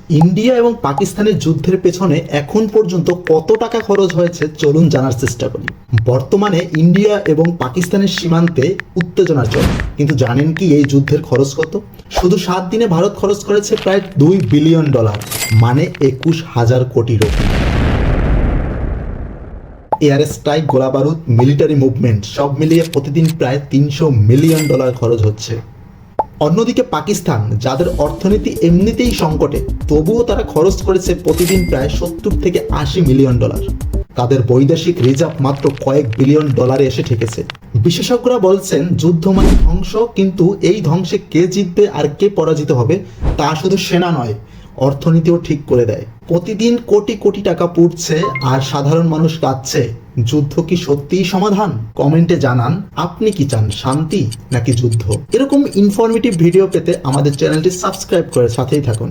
India এবং পাকিস্তানের যুদ্ধের পেছনে এখন পর্যন্ত কত টাকা খরচ হয়েছে চলুন জানার চেষ্টা করি। বর্তমানে ইন্ডিয়া এবং পাকিস্তানের সীমান্তে উত্তেজনা চলে, কিন্তু জানেন কি এই যুদ্ধের খরচ কত? শুধু 7 দিনে ভারত খরচ করেছে প্রায় $2 বিলিয়ন, মানে 21,000 কোটি রুপি। এয়ার স্ট্রাইক, গোলাবারুদ, মিলিটারি মুভমেন্ট সব মিলিয়ে প্রতিদিন প্রায় $300 মিলিয়ন খরচ হচ্ছে। অন্যদিকে পাকিস্তান, যাদের অর্থনীতি এমনিতেই সংকটে, তবুও তারা খরচ করেছে প্রতিদিন প্রায় $70 থেকে $80 মিলিয়ন। তাদের বৈদেশিক রিজার্ভ মাত্র কয়েক বিলিয়ন ডলারে এসে ঠেকেছে। বিশেষজ্ঞরা বলছেন যুদ্ধ মানে ধ্বংস, কিন্তু এই ধ্বংসে কে জিতবে আর কে পরাজিত হবে তা শুধু সেনা নয়, অর্থনীতিও ঠিক করে দেয়। প্রতিদিন কোটি কোটি টাকা পুড়ছে আর সাধারণ মানুষ কাঁদছে। যুদ্ধ কি সত্যিই সমাধান? কমেন্টে জানান আপনি কি চান, শান্তি নাকি যুদ্ধ? এরকম ইনফরমেটিভ ভিডিও পেতে আমাদের চ্যানেলটি সাবস্ক্রাইব করে সাথেই থাকুন।